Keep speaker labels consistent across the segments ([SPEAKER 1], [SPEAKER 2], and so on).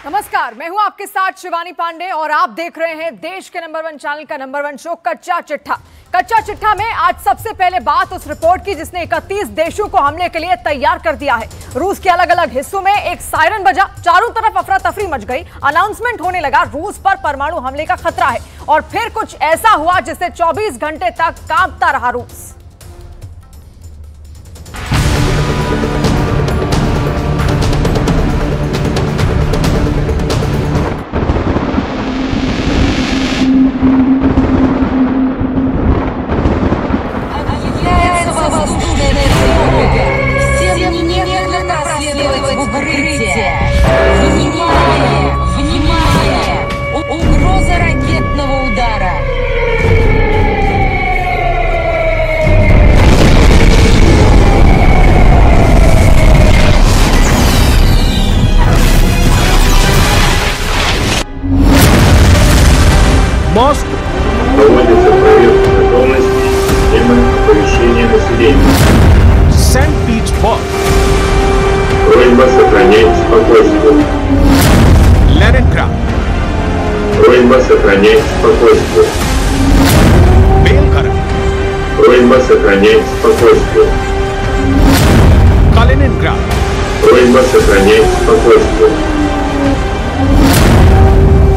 [SPEAKER 1] नमस्कार, मैं हूं आपके साथ शिवानी पांडे और आप देख रहे हैं देश के नंबर 1 चैनल का नंबर 1 शो कच्चा चिट्ठा। कच्चा चिट्ठा में आज सबसे पहले बात उस रिपोर्ट की जिसने 31 देशों को हमले के लिए तैयार कर दिया है। रूस के अलग अलग हिस्सों में एक सायरन बजा, चारों तरफ अफरा तफरी मच गई, अनाउंसमेंट होने लगा रूस पर परमाणु हमले का खतरा है और फिर कुछ ऐसा हुआ जिससे 24 घंटे तक कांपता रहा रूस।
[SPEAKER 2] Проводится проверка готовности системы оповещения населения.
[SPEAKER 3] Санкт-Петербург.
[SPEAKER 2] Просьба сохранять спокойствие.
[SPEAKER 3] Ленинград.
[SPEAKER 2] Просьба сохранять спокойствие.
[SPEAKER 3] Белгород.
[SPEAKER 2] Просьба сохранять спокойствие.
[SPEAKER 3] Калининград.
[SPEAKER 2] Просьба сохранять спокойствие.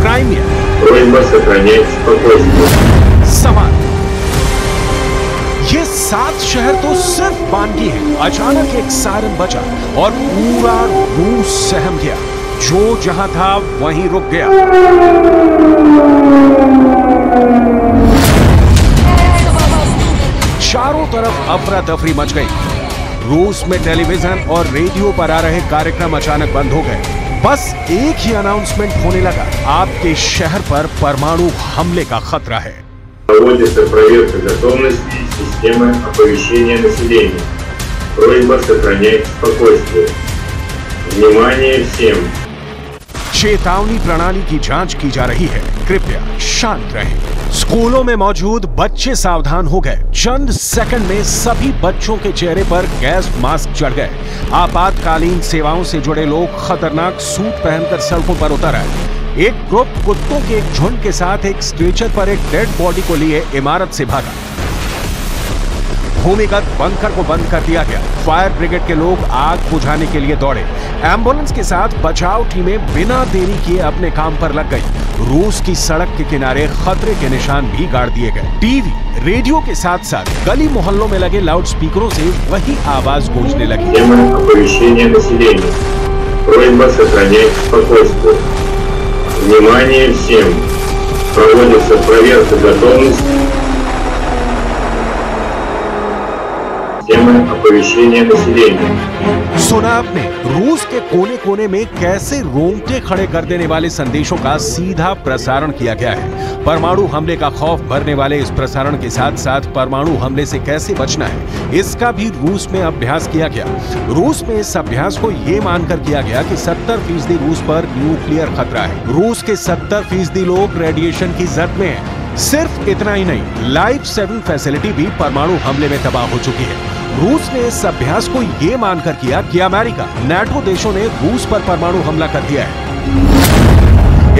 [SPEAKER 3] Crimea.
[SPEAKER 2] Просьба сохранять спокойствие.
[SPEAKER 3] समार। ये 7 शहर तो सिर्फ बानगी है। अचानक एक सायरन बजा और पूरा रूस सहम गया। जो जहां था वहीं रुक गया। चारों तरफ अफरा तफरी मच गई। रूस में टेलीविजन और रेडियो पर आ रहे कार्यक्रम अचानक बंद हो गए। बस एक ही अनाउंसमेंट होने लगा, आपके शहर पर परमाणु हमले का खतरा है।
[SPEAKER 2] Проводится проверка готовности системы оповещения населения. Просьба сохранять спокойствие. Внимание всем!
[SPEAKER 3] चेतावनी प्रणाली की जांच की जा रही है, कृपया शांत रहें। स्कूलों में मौजूद बच्चे सावधान हो गए। चंद सेकंड में सभी बच्चों के चेहरे पर गैस मास्क चढ़ गए। आपातकालीन सेवाओं से जुड़े लोग खतरनाक सूट पहनकर सड़कों पर उतर आए। एक ग्रुप कुत्तों के एक झुंड के साथ एक स्ट्रेचर पर एक डेड बॉडी को लिए इमारत से भागा। भूमिगत बंकर को बंद कर दिया गया। फायर ब्रिगेड के लोग आग बुझाने के लिए दौड़े। एम्बुलेंस के साथ बचाव टीमें बिना देरी किए अपने काम पर लग गई। रूस की सड़क के किनारे खतरे के निशान भी गाड़ दिए गए। टीवी, रेडियो के साथ साथ गली मोहल्लों में लगे लाउड स्पीकरों से वही आवाज गूंजने लगी।
[SPEAKER 2] Система оповещения населения. Просьба сохранять спокойствие. Внимание всем! Проводится проверка готовности системы оповещения населения.
[SPEAKER 3] सुना आपने, रूस के कोने कोने में कैसे रोंगटे खड़े कर देने वाले संदेशों का सीधा प्रसारण किया गया है। परमाणु हमले का खौफ भरने वाले इस प्रसारण के साथ साथ परमाणु हमले से कैसे बचना है, इसका भी रूस में अभ्यास किया गया। रूस में इस अभ्यास को ये मानकर किया गया कि 70% रूस पर न्यूक्लियर खतरा है। रूस के 70% लोग रेडिएशन की जद में हैं। सिर्फ इतना ही नहीं, लाइफ सेविंग फैसिलिटी भी परमाणु हमले में तबाह हो चुकी है। रूस ने इस अभ्यास को ये मानकर किया कि अमेरिका, नाटो देशों ने रूस पर परमाणु हमला कर दिया है।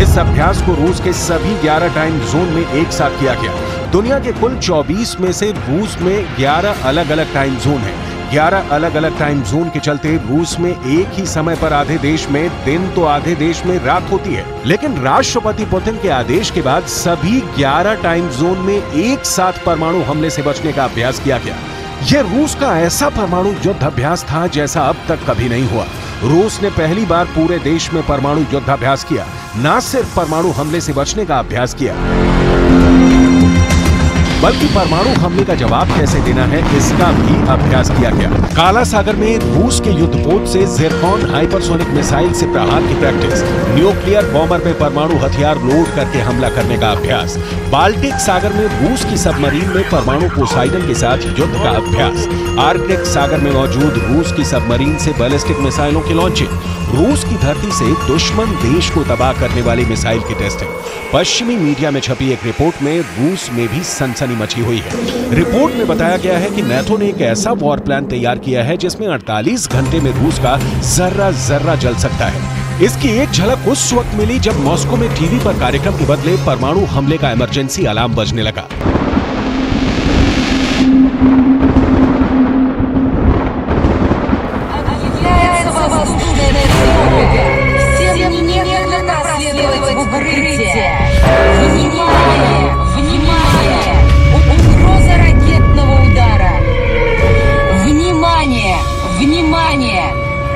[SPEAKER 3] इस अभ्यास को रूस के सभी 11 टाइम जोन में एक साथ किया गया। दुनिया के कुल 24 में से रूस में 11 अलग अलग टाइम जोन हैं। 11 अलग अलग टाइम जोन के चलते रूस में एक ही समय पर आधे देश में दिन तो आधे देश में रात होती है। लेकिन राष्ट्रपति पुतिन के आदेश के बाद सभी 11 टाइम जोन में एक साथ परमाणु हमले से बचने का अभ्यास किया गया। यह रूस का ऐसा परमाणु युद्ध अभ्यास था जैसा अब तक कभी नहीं हुआ। रूस ने पहली बार पूरे देश में परमाणु युद्धाभ्यास किया, न सिर्फ परमाणु हमले से बचने का अभ्यास किया, बल्कि परमाणु हमले का जवाब कैसे देना है इसका भी अभ्यास किया गया। काला सागर में रूस के युद्धपोत से ज़िरकॉन हाइपरसोनिक मिसाइल से प्रहार की प्रैक्टिस, न्यूक्लियर बॉम्बर में परमाणु हथियार लोड करके हमला करने का अभ्यास, बाल्टिक सागर में रूस की सबमरीन में परमाणु पोसाइडन के साथ युद्ध का अभ्यास, आर्कटिक सागर में मौजूद रूस की सबमरीन से बैलिस्टिक मिसाइलों की लॉन्चिंग, रूस की धरती से दुश्मन देश को तबाह करने वाली मिसाइल की टेस्टिंग। पश्चिमी मीडिया में छपी एक रिपोर्ट में रूस में भी सनसनी मची हुई है। रिपोर्ट में बताया गया है कि नाटो ने एक ऐसा वॉर प्लान तैयार किया है जिसमें 48 घंटे में रूस का जर्रा जर्रा जल सकता है। इसकी एक झलक उस वक्त मिली जब मॉस्को में टीवी पर कार्यक्रम के बदले परमाणु हमले का इमरजेंसी अलार्म बजने लगा।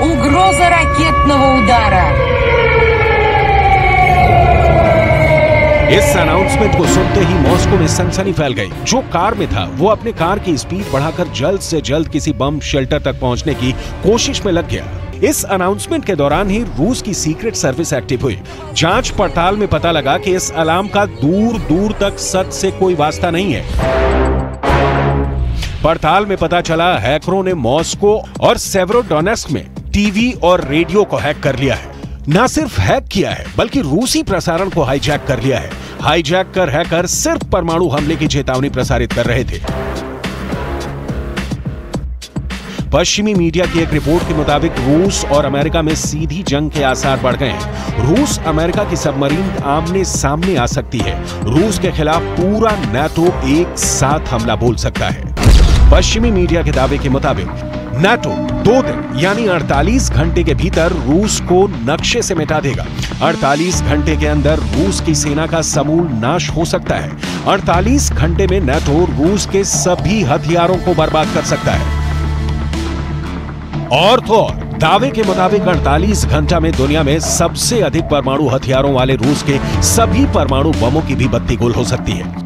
[SPEAKER 4] Угроза ракетного удара।
[SPEAKER 3] इस अनाउंसमेंट को सुनते ही मॉस्को में सनसनी फैल गई। जो कार में था वो अपने कार की स्पीड बढ़ाकर जल्द से जल्द किसी बम शेल्टर तक पहुंचने की कोशिश में लग गया। इस अनाउंसमेंट के दौरान ही रूस की सीक्रेट सर्विस एक्टिव हुई। जांच पड़ताल में पता लगा कि इस अलार्म का दूर दूर तक सच से कोई वास्ता नहीं है। पड़ताल में पता चला हैकरों ने मॉस्को और सेवेरोडोनेस्क में टीवी और रेडियो को हैक कर लिया है। न सिर्फ हैक किया है बल्कि रूसी प्रसारण को हाईजैक कर लिया है। हाईजैक कर हैकर सिर्फ परमाणु हमले की चेतावनी प्रसारित कर रहे थे। पश्चिमी मीडिया की एक रिपोर्ट के मुताबिक रूस और अमेरिका में सीधी जंग के आसार बढ़ गए हैं। रूस अमेरिका की सबमरीन आमने सामने आ सकती है। रूस के खिलाफ पूरा नाटो एक साथ हमला बोल सकता है। पश्चिमी मीडिया के दावे के मुताबिक नाटो 2 दिन यानी 48 घंटे के भीतर रूस को नक्शे से मिटा देगा। 48 घंटे के अंदर रूस की सेना का समूल नाश हो सकता है। 48 घंटे में नाटो रूस के सभी हथियारों को बर्बाद कर सकता है। और तो और दावे के मुताबिक 48 घंटा में दुनिया में सबसे अधिक परमाणु हथियारों वाले रूस के सभी परमाणु बमों की भी बत्ती गुल हो सकती है।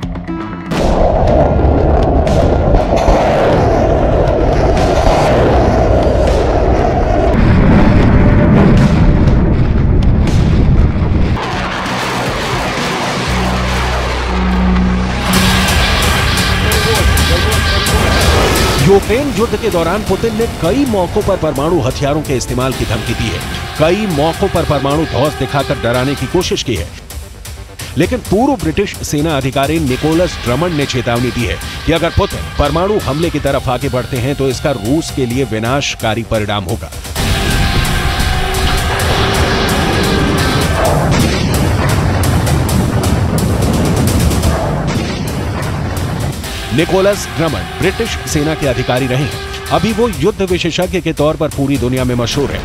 [SPEAKER 3] यूक्रेन युद्ध के दौरान पुतिन ने कई मौकों पर परमाणु हथियारों के इस्तेमाल की धमकी दी है। कई मौकों पर परमाणु धौंस दिखाकर डराने की कोशिश की है। लेकिन पूर्व ब्रिटिश सेना अधिकारी निकोलस ड्रमंड ने चेतावनी दी है कि अगर पुतिन परमाणु हमले की तरफ आगे बढ़ते हैं तो इसका रूस के लिए विनाशकारी परिणाम होगा। निकोलस ड्रमंड ब्रिटिश सेना के अधिकारी रहे हैं। अभी वो युद्ध विशेषज्ञ के तौर पर पूरी दुनिया में मशहूर है।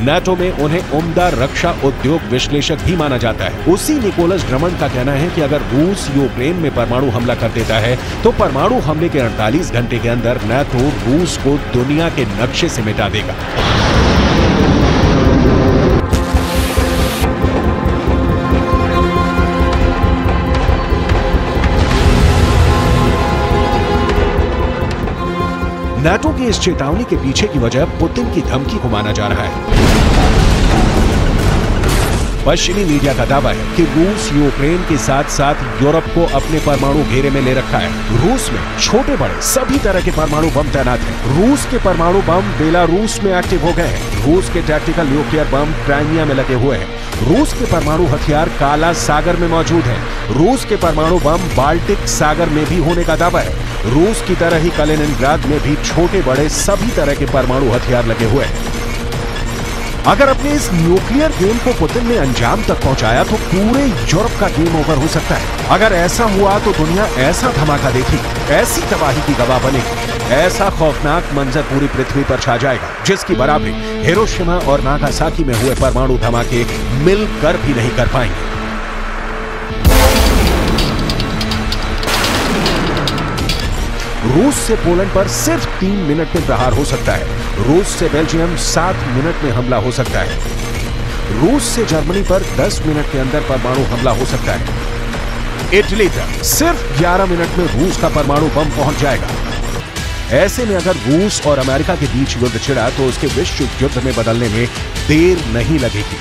[SPEAKER 3] नाटो में उन्हें उम्दा रक्षा उद्योग विश्लेषक भी माना जाता है। उसी निकोलस ड्रमंड का कहना है कि अगर रूस यूक्रेन में परमाणु हमला कर देता है तो परमाणु हमले के 48 घंटे के अंदर नाटो रूस को दुनिया के नक्शे से मिटा देगा। नाटो की इस चेतावनी के पीछे की वजह पुतिन की धमकी को माना जा रहा है। पश्चिमी मीडिया का दावा है कि रूस यूक्रेन के साथ साथ यूरोप को अपने परमाणु घेरे में ले रखा है। रूस में छोटे बड़े सभी तरह के परमाणु बम तैनात हैं। रूस के परमाणु बम बेलारूस में एक्टिव हो गए हैं। रूस के टैक्टिकल न्यूक्लियर बम क्राइमिया में लगे हुए हैं। रूस के परमाणु हथियार काला सागर में मौजूद हैं। रूस के परमाणु बम बाल्टिक सागर में भी होने का दावा है। रूस की तरह ही कलिनिंग्राद में भी छोटे बड़े सभी तरह के परमाणु हथियार लगे हुए हैं। अगर अपने इस न्यूक्लियर गेम को पुतिन ने अंजाम तक पहुंचाया तो पूरे यूरोप का गेम ओवर हो सकता है। अगर ऐसा हुआ तो दुनिया ऐसा धमाका देखेगी, ऐसी तबाही की गवाह बनेगी, ऐसा खौफनाक मंजर पूरी पृथ्वी पर छा जाएगा जिसकी बराबरी हिरोशिमा और नागासाकी में हुए परमाणु धमाके मिलकर भी नहीं कर पाएंगे। रूस से पोलैंड पर सिर्फ 3 मिनट में प्रहार हो सकता है। रूस से बेल्जियम 7 मिनट में हमला हो सकता है। रूस से जर्मनी पर 10 मिनट के अंदर परमाणु हमला हो सकता है। इटली तक सिर्फ 11 मिनट में रूस का परमाणु बम पहुंच जाएगा। ऐसे में अगर रूस और अमेरिका के बीच युद्ध छिड़ा तो उसके विश्व युद्ध में बदलने में देर नहीं लगेगी।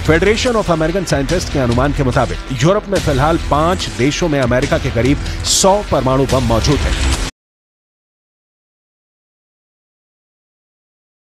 [SPEAKER 3] फेडरेशन ऑफ अमेरिकन साइंटिस्ट के अनुमान के मुताबिक यूरोप में फिलहाल 5 देशों में अमेरिका के करीब 100 परमाणु बम मौजूद हैं।